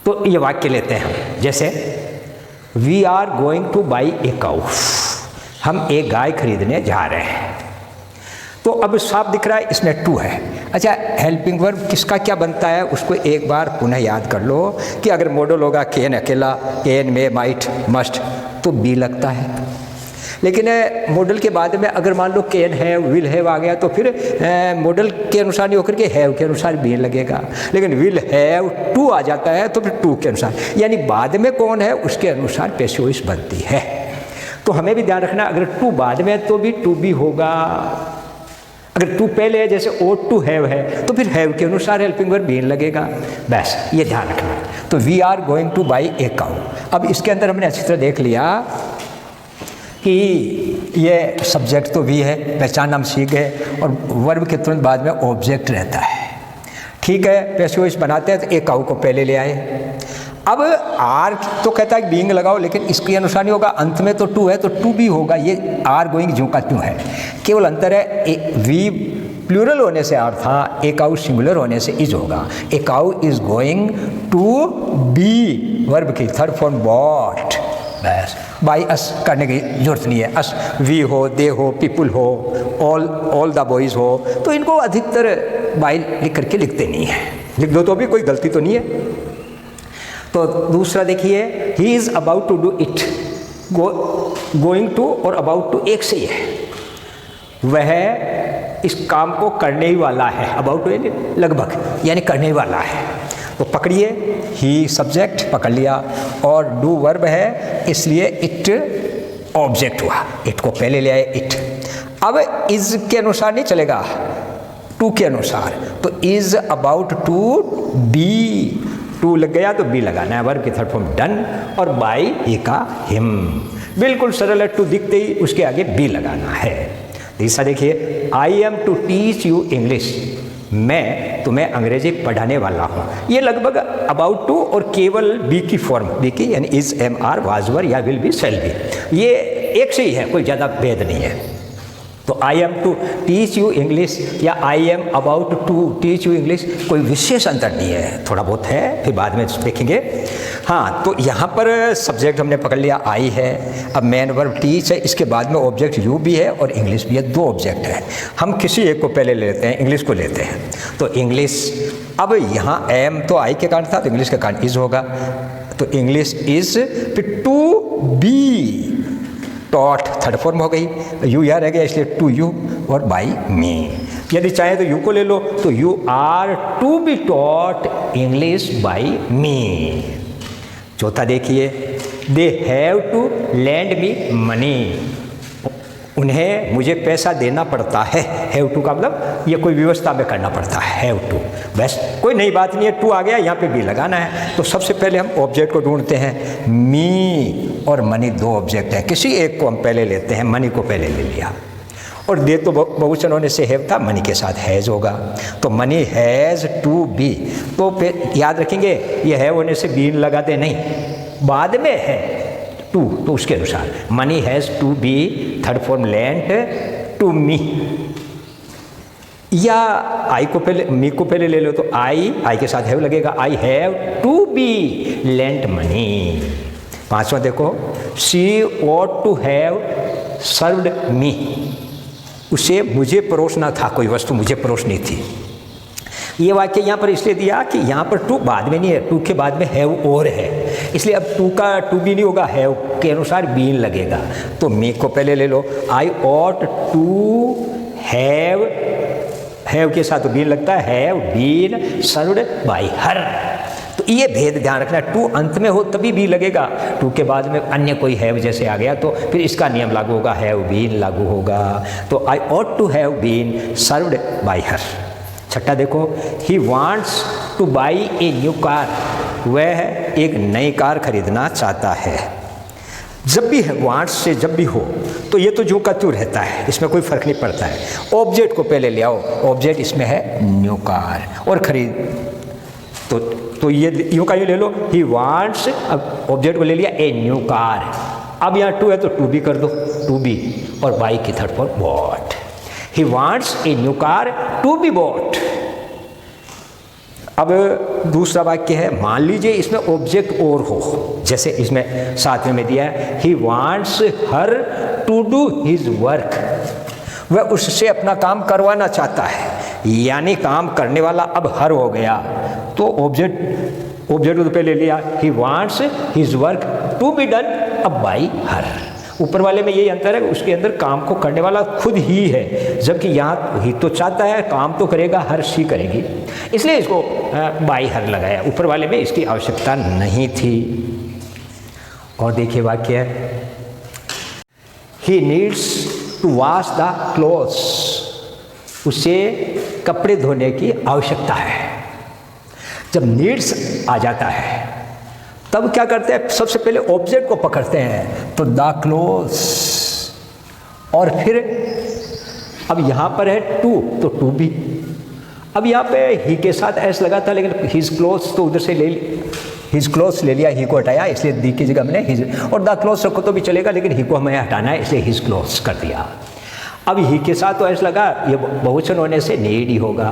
तो ये वाक्य लेते हैं हम, जैसे we are going to buy a cow, हम एक गाय खरीदने जा रहे हैं। तो अब साफ दिख रहा है इसमें टू है। अच्छा, हेल्पिंग वर्ब किसका क्या बनता है उसको एक बार पुनः याद कर लो कि अगर मॉडल होगा कैन अकेला, कैन में, माइट, मस्ट, तो बी लगता है। लेकिन मॉडल के बाद में अगर मान लो कैन है, विल हैव आ गया तो फिर मॉडल के अनुसार नहीं होकर के हैव के अनुसार बी लगेगा। लेकिन विल हैव टू आ जाता है तो फिर टू के अनुसार, यानी बाद में कौन है उसके अनुसार पैसिव वॉइस बनती है। तो हमें भी ध्यान रखना, अगर टू बाद में तो भी टू बी होगा। अगर टू पहले है जैसे ओट टू हैव है तो फिर हैव के अनुसार हेल्पिंग वर्ब बीन लगेगा। बस ये ध्यान रखना। तो we are going to buy a cow. अब इसके अंदर हमने अच्छी तरह देख लिया कि ये सब्जेक्ट तो वी है, पहचान हम सीख गए, और वर्ब के तुरंत बाद में ऑब्जेक्ट रहता है। ठीक है, पैसिव वॉइस बनाते हैं तो ए काउ को पहले ले आए। अब आर तो कहता है बीइंग लगाओ, लेकिन इसके अनुसार नहीं होगा, अंत में तो टू है तो टू भी होगा। ये आर गोइंग जो का क्यों है, केवल अंतर है वी प्लूरल होने से आर था, ए काउ सिंगुलर होने से इज होगा। A cow is going to be, verb की थर्ड फॉर्म बॉट। बस बाई अस करने की जरूरत नहीं है। अस वी हो, दे हो, पीपुल हो, ऑल द बॉयज़ हो, तो इनको अधिकतर बाई लिख करके लिखते नहीं है। लिख दो तो भी कोई गलती तो नहीं है। तो दूसरा देखिए, he is about to do it, going to और अबाउट टू एक से ही है, वह इस काम को करने ही वाला है। अबाउट टू लगभग यानी करने ही वाला है। तो पकड़िए, ही सब्जेक्ट पकड़ लिया और डू वर्ब है इसलिए इट ऑब्जेक्ट हुआ, इट को पहले ले आए इट। अब इज के अनुसार नहीं चलेगा, टू के अनुसार। तो is about to be, to लग गया तो बी लगाना है, वर्ब की थर्ड फॉर्म डन, और बाई ही का हिम। बिल्कुल सरल है, टू दिखते ही उसके आगे बी लगाना है। तीसरा देखिए, I am to teach you English, मैं तुम्हें अंग्रेजी पढ़ाने वाला हूँ। ये लगभग अबाउट टू और केवल बी की फॉर्म, बी की यानी इज, एम, आर, वाज, वर या विल बी, शैल बी, ये एक से ही है, कोई ज़्यादा भेद नहीं है। तो I am to teach you English या I am about to teach you English, कोई विशेष अंतर नहीं है, थोड़ा बहुत है, फिर बाद में देखेंगे। हाँ, तो यहाँ पर सब्जेक्ट हमने पकड़ लिया आई है, अब मेन वर्ब टीच है, इसके बाद में ऑब्जेक्ट यू भी है और इंग्लिश भी है, दो ऑब्जेक्ट है। हम किसी एक को पहले लेते हैं, इंग्लिश को लेते हैं। तो इंग्लिश, अब यहाँ एम तो आई के कारण था तो इंग्लिश के कारण इज होगा, तो इंग्लिश इज, फिर to be taught third form हो गई, यू यहाँ रह गया इसलिए टू यू और बाई मी। यदि चाहे तो यू को ले लो, तो you are to be taught English by me. चौथा देखिए, they have to lend me money, उन्हें मुझे पैसा देना पड़ता है। हैव टू का मतलब ये कोई व्यवस्था में करना पड़ता है, हैव टू। बस कोई नई बात नहीं है, टू आ गया, यहाँ पे भी लगाना है। तो सबसे पहले हम ऑब्जेक्ट को ढूंढते हैं, मी और मनी दो ऑब्जेक्ट हैं, किसी एक को हम पहले लेते हैं, मनी को पहले ले लिया। और दे तो बहुवचन होने से हैव था, मनी के साथ हैज़ होगा, तो मनी हैज़ टू बी। तो फिर याद रखेंगे ये हैव होने से बी लगाते नहीं, बाद में है टू, तो उसके अनुसार money has to be, third form lent to me, या आई को पहले, मी को पहले ले लो तो आई के साथ हैव लगेगा, I have to be lent money. पांचवा देखो, she ought to have served me, उसे मुझे परोसना था, कोई वस्तु मुझे परोसनी थी। ये वाक्य यहाँ पर इसलिए दिया कि यहाँ पर टू बाद में नहीं है, टू के बाद में हैव और है, इसलिए अब टू का टू भी नहीं होगा, हैव के अनुसार बीन लगेगा। तो मी को पहले ले लो, आई ought टू हैव के साथ तो बीन लगता है, have been served by her. तो ये भेद ध्यान रखना, टू अंत में हो तभी भी लगेगा, टू के बाद में अन्य कोई हैव जैसे आ गया तो फिर इसका नियम लागू होगा, हैव बीन लागू होगा। तो I ought to have been served by her. छठा देखो, he wants to buy a new car, वह एक नई कार खरीदना चाहता है। जब भी वांट्स से जब भी हो तो ये तो जो का त्यों रहता है, इसमें कोई फर्क नहीं पड़ता है। ऑब्जेक्ट को पहले ले आओ, ऑब्जेक्ट इसमें है न्यू कार और खरीद, तो ये यूँ का यूँ ले लो, ही वांट्स, अब ऑब्जेक्ट को ले लिया ए न्यू कार, अब यहाँ टू है तो टू बी कर दो, टू बी और बाई की third form bought. He wants a new car to be bought. अब दूसरा वाक्य है, मान लीजिए इसमें ऑब्जेक्ट और हो, जैसे इसमें 7वें में दिया है, he wants her to do his work, वह उससे अपना काम करवाना चाहता है, यानी काम करने वाला अब हर हो गया। तो ऑब्जेक्ट तो पहले लिया, he wants his work to be done अब बाई हर। ऊपर वाले में यही अंतर है, उसके अंदर काम को करने वाला खुद ही है, जबकि यहाँ ही तो चाहता है, काम तो करेगा हर सी करेगी, इसलिए इसको बाई हर लगाया। ऊपर वाले में इसकी आवश्यकता नहीं थी। और देखिए वाक्य, he needs to wash the clothes, उसे कपड़े धोने की आवश्यकता है। जब नीड्स आ जाता है तब क्या करते हैं, सबसे पहले ऑब्जेक्ट को पकड़ते हैं, तो द क्लोथ्स, और फिर अब यहाँ पर है टू, तो टू भी। अब यहाँ पे ही के साथ एस लगा था, लेकिन हिज क्लोथ्स तो उधर से हिज क्लोथ्स ले लिया, ही को हटाया, इसलिए दी की जगह हमने हिज, और द क्लोथ्स रखो तो भी चलेगा, लेकिन ही को हमें हटाना है, इसलिए हिज क्लोथ्स कर दिया। अब ही के साथ तो एस लगा, ये बहुवचन होने से नीड ही होगा।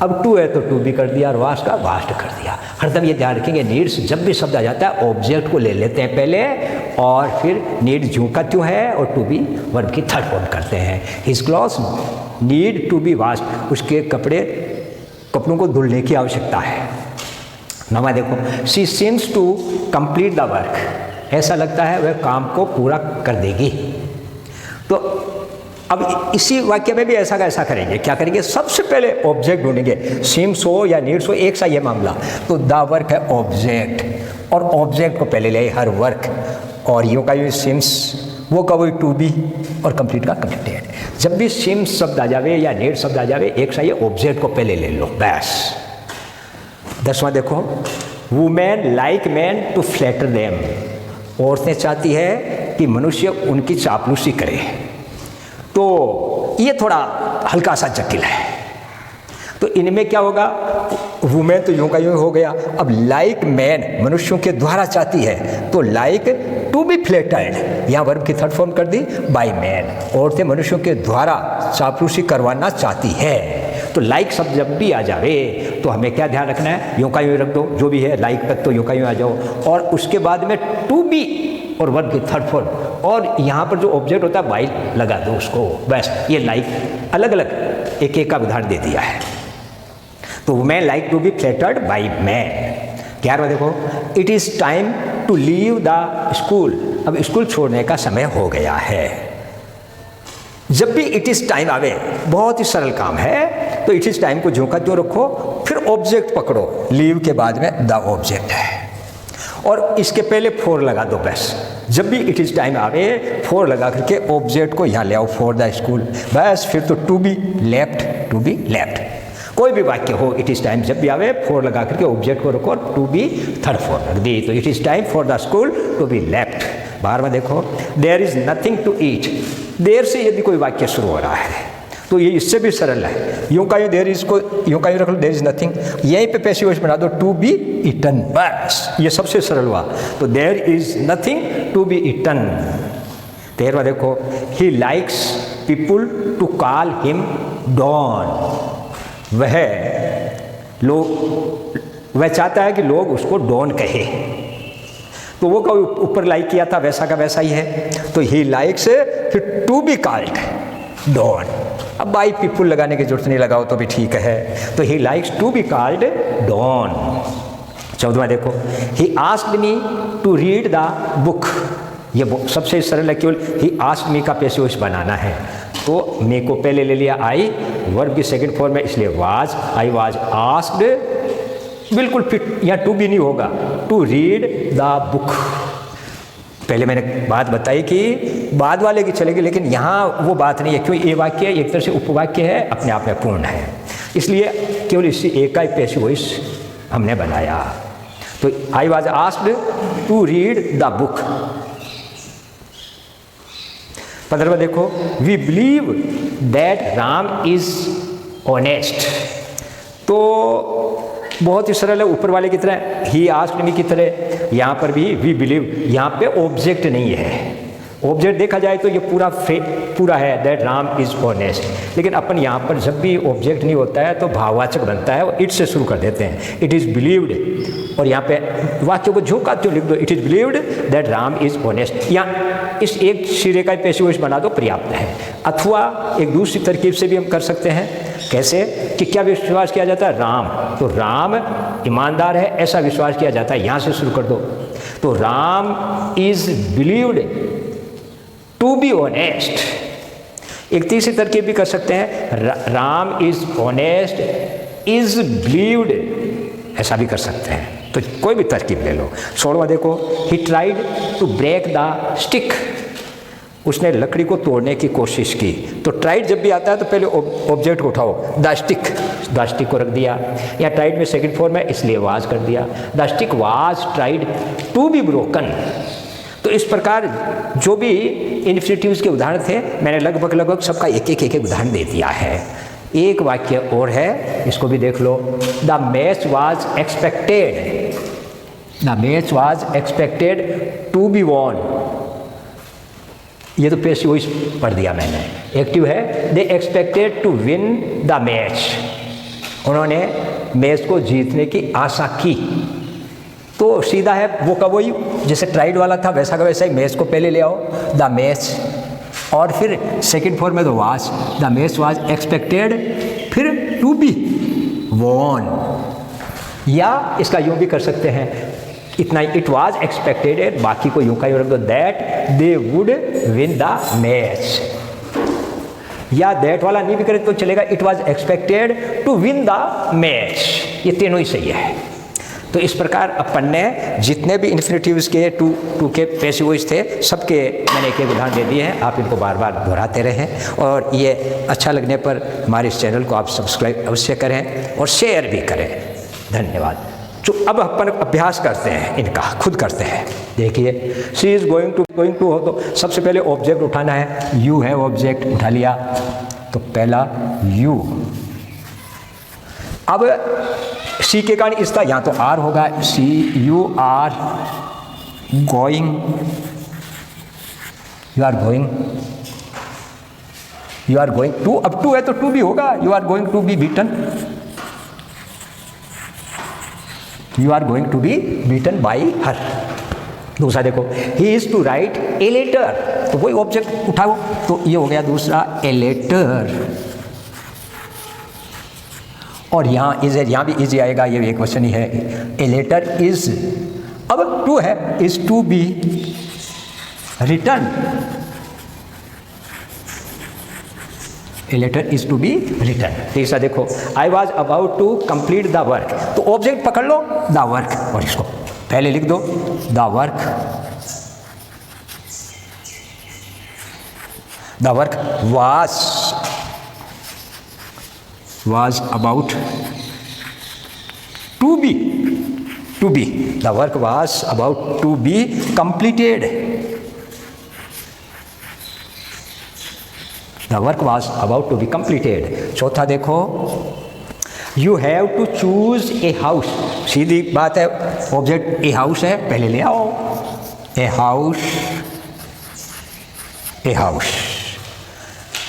अब टू है तो टू भी कर दिया, और वाश का वास्ट कर दिया। हरदम ये ध्यान रखेंगे, नीड्स जब भी शब्द आ जाता है ऑब्जेक्ट को ले लेते हैं पहले, और फिर नीड ज्यों का त्यों है, और टू बी वर्ब की थर्ड फॉर्म करते हैं। His clothes need to be washed, उसके कपड़ों को धुलने की आवश्यकता है। नमा देखो, she seems to complete the work, ऐसा लगता है वह काम को पूरा कर देगी। तो अब इसी वाक्य में भी ऐसा का ऐसा करेंगे, क्या करेंगे, सबसे पहले ऑब्जेक्ट ढूंढेंगे, सीम्स हो या नीड्स हो, एक सा ये मामला, तो द वर्क है ऑब्जेक्ट, और ऑब्जेक्ट को पहले ले हर वर्क, और यूँ का यूँ सीम्स, वो का वही टू बी, और कंप्लीट का कंप्लीटेड। जब भी सीम्स शब्द आ जावे या नीड शब्द आ जावे, एक सा ये ऑब्जेक्ट को पहले ले लो बस। 10वां देखो, women like man to flatter them, औरतें चाहती है कि मनुष्य उनकी चापलूसी करे। तो ये थोड़ा हल्का सा जटिल है, तो इनमें क्या होगा, वुमेन तो यूं का यूं हो गया। अब लाइक मैन मनुष्यों के द्वारा चाहती है, तो लाइक टू बी फ्लैटर्ड, यहाँ वर्ब की थर्ड फॉर्म कर दी बाय मैन, औरतें मनुष्यों के द्वारा चापलूसी करवाना चाहती है। तो लाइक शब्द जब भी आ जावे तो हमें क्या ध्यान रखना है, यूं का यूं रख दो, जो भी है लाइक तक तो यूं का यूं आ जाओ, और उसके बाद में टू बी और वर्ब की थर्ड फॉर्म, और यहाँ पर जो ऑब्जेक्ट होता है बाई लगा दो उसको बस। ये लाइक अलग अलग एक एक का उदाहरण दे दिया है। तो मैं like to be flattered by man. 11वां देखो, it is time to leave the school, अब स्कूल छोड़ने का समय हो गया है। जब भी इट इज़ टाइम आवे, बहुत ही सरल काम है, तो इट इज़ टाइम को जो का जो रखो, फिर ऑब्जेक्ट पकड़ो, लीव के बाद में द ऑब्जेक्ट है, और इसके पहले फोर लगा दो बस। जब भी इट इज़ टाइम आवे, फोर लगा करके ऑब्जेक्ट को यहाँ ले आओ, फॉर द स्कूल बस। फिर तो to be left, to be left, कोई भी वाक्य हो, इट इज़ टाइम जब भी आवे, फोर लगा करके ऑब्जेक्ट को रखो, टू बी थर्ड फोर रख दी, तो it is time for the school to be left. 12वां देखो, there is nothing to eat, देर से यदि कोई वाक्य शुरू हो रहा है तो ये इससे भी सरल है, यूं का यूं देर इज को यूं का यूं रख लो, देर इज नथिंग, यहीं पे पैसिव वॉइस बना दो, टू बी ईटन बस, ये सबसे सरल हुआ। तो there is nothing to be eaten. 13वां देखो, he likes people to call him don, वह चाहता है कि लोग उसको डॉन कहे, तो वो कभी ऊपर लाइक किया था वैसा का वैसा ही है, तो ही लाइक्स फिर टू बी कॉल्ड डॉन। अब बाई पीपुल लगाने की जरूरत नहीं, लगाओ तो भी ठीक है, तो he likes to be called don. 14वां देखो, he asked me to read the book, ये सबसे सरल है, केवल ही आस्क्ड मी का पैसिव वॉइस बनाना है, तो मे को पहले ले लिया आई, वर्ब की सेकंड फॉर्म में, इसलिए वाज, आई वाज आस्क्ड, बिल्कुल फिट, यहाँ टू भी नहीं होगा, टू रीड द बुक। पहले मैंने बात बताई कि बाद वाले की चलेगी, लेकिन यहाँ वो बात नहीं है, क्योंकि ये वाक्य एक तरह से उपवाक्य है, अपने आप में पूर्ण है, इसलिए केवल इसी एक का ही पैसिव वॉइस हमने बनाया। तो I was asked to read the book. 15वां देखो, we believe that Ram is honest, तो बहुत ही सरल है, ऊपर वाले की तरह, ही आस्क्ड मी की तरह, यहाँ पर भी वी बिलीव, यहाँ पे ऑब्जेक्ट नहीं है, ऑब्जेक्ट देखा जाए तो ये पूरा है दैट राम इज ऑनेस्ट, लेकिन अपन यहाँ पर जब भी ऑब्जेक्ट नहीं होता है तो भाववाचक बनता है, इट से शुरू कर देते हैं, इट इज़ बिलीव्ड, और यहाँ पे वाक्य को जो का लिख दो, it is believed that Ram is honest, या इस एक सिरे का पैसिव वॉइस बना दो पर्याप्त है। अथवा एक दूसरी तरकीब से भी हम कर सकते हैं, कैसे कि क्या विश्वास किया जाता है, राम, तो राम ईमानदार है ऐसा विश्वास किया जाता है, यहाँ से शुरू कर दो, तो Ram is believed to be honest. एक तीसरी तरकीब भी कर सकते हैं, Ram is honest is believed, ऐसा भी कर सकते हैं, तो कोई भी तरकीब ले लो। 16वां देखो, he tried to break the stick, उसने लकड़ी को तोड़ने की कोशिश की, तो ट्राइड जब भी आता है तो पहले ऑब्जेक्ट को उठाओ, द स्टिक को रख दिया, या ट्राइड में सेकंड फॉर्म है इसलिए वाज कर दिया, the stick was tried to be broken. तो इस प्रकार जो भी इन्फिनिटिव्स के उदाहरण थे मैंने लगभग सबका एक उदाहरण दे दिया है। एक वाक्य और है, इसको भी देख लो, the match was expected, the match was expected to be won, ये तो पैसिव वॉइस पढ़ दिया मैंने, एक्टिव है, they expected to win the match, उन्होंने मैच को जीतने की आशा की, तो सीधा है वो का वही, जैसे ट्राइड वाला था वैसा का वैसा ही, मैच को पहले ले आओ, द मैच, और फिर सेकंड फॉर्म में तो was, the match was expected, फिर टू बी वॉन, या इसका यूँ भी कर सकते हैं, इतना इट वाज एक्सपेक्टेड, बाकी को यूँ का यूँ रख दो, that they would win the match, या दैट वाला नहीं भी करे तो चलेगा, it was expected to win the match, ये तीनों ही सही है। तो इस प्रकार अपन ने जितने भी इन्फिनिटिव्स के टू के पैसिव वॉइस थे सबके मैंने एक उदाहरण दे दिए हैं, आप इनको बार बार दोहराते रहें, और ये अच्छा लगने पर हमारे इस चैनल को आप सब्सक्राइब अवश्य करें और शेयर भी करें। धन्यवाद। तो अब अपन अभ्यास करते हैं, इनका खुद करते हैं। देखिए, शी इज़ गोइंग टू हो तो सबसे पहले ऑब्जेक्ट उठाना है, यू है ऑब्जेक्ट, उठा लिया, तो पहला यू। अब सी के कारण इसका यहाँ तो आर होगा, see you are going, you are going to, अब टू है तो टू भी होगा, you are going to be beaten, you are going to be beaten by her. दूसरा देखो, he is to write a letter, तो वही ऑब्जेक्ट उठाओ, तो ये हो गया दूसरा ए लेटर, और यहाँ इज है, यहाँ भी इज आएगा, ये एक क्वेश्चन ही है, ए लेटर इज, अब टू है, is to be return, a letter is to be return. तीसरा देखो, I was about to complete the work, तो ऑब्जेक्ट पकड़ लो द वर्क, और इसको पहले लिख दो the work was about to be, the work was about to be completed, the work was about to be completed। चौथा देखो, you have to choose a house, सीधी बात है, ऑब्जेक्ट ए हाउस है, पहले ले आओ ए हाउस,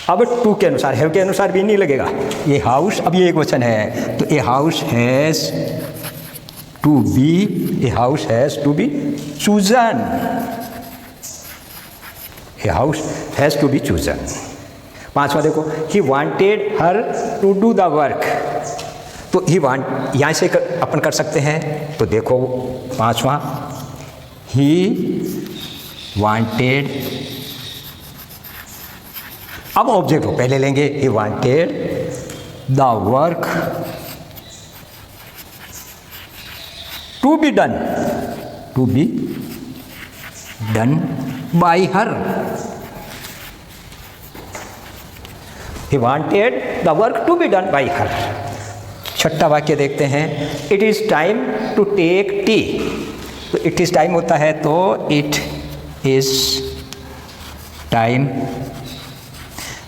अब to के अनुसार, हैव के अनुसार भी नहीं लगेगा, ये हाउस, अब ये एक वचन है, तो a house has to be chosen, a house has to be chosen. पांचवा देखो, he wanted her to do the work, तो ही वांट यहाँ से अपन कर सकते हैं, तो देखो पांचवा, ही वांटेड, अब ऑब्जेक्ट को पहले लेंगे, he wanted the work to be done by her, he wanted the work to be done by her. छठा वाक्य देखते हैं, it is time to take tea, तो इट इज़ टाइम होता है, तो इट इज़ टाइम,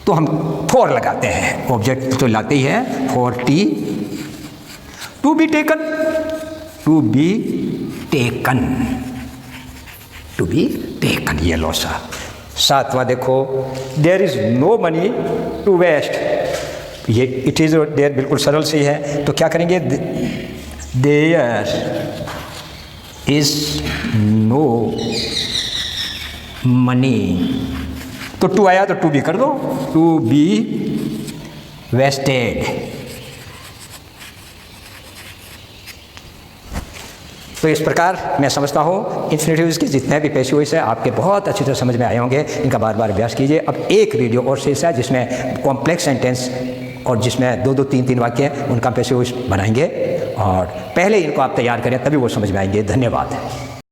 तो हम फॉर लगाते हैं, ऑब्जेक्ट तो लाते ही है, for tea, to be taken, ये लो सा। सातवां देखो, there is no money to waste. ये इट इज़ और देयर बिल्कुल सरल से ही है, तो क्या करेंगे, देयर इज़ नो मनी, तो टू आया तो टू बी कर दो, टू बी वेस्टेड। तो इस प्रकार मैं समझता हूँ इन्फिनेटिव्स के जितने भी पैसिव्स हैं आपके बहुत अच्छी तरह समझ में आए होंगे। इनका बार बार अभ्यास कीजिए। अब एक वीडियो और शेष है जिसमें कॉम्प्लेक्स सेंटेंस और जिसमें दो दो तीन तीन वाक्य हैं, उनका पैसिव्स बनाएंगे और पहले इनको आप तैयार करें तभी वो समझ में आएंगे। धन्यवाद।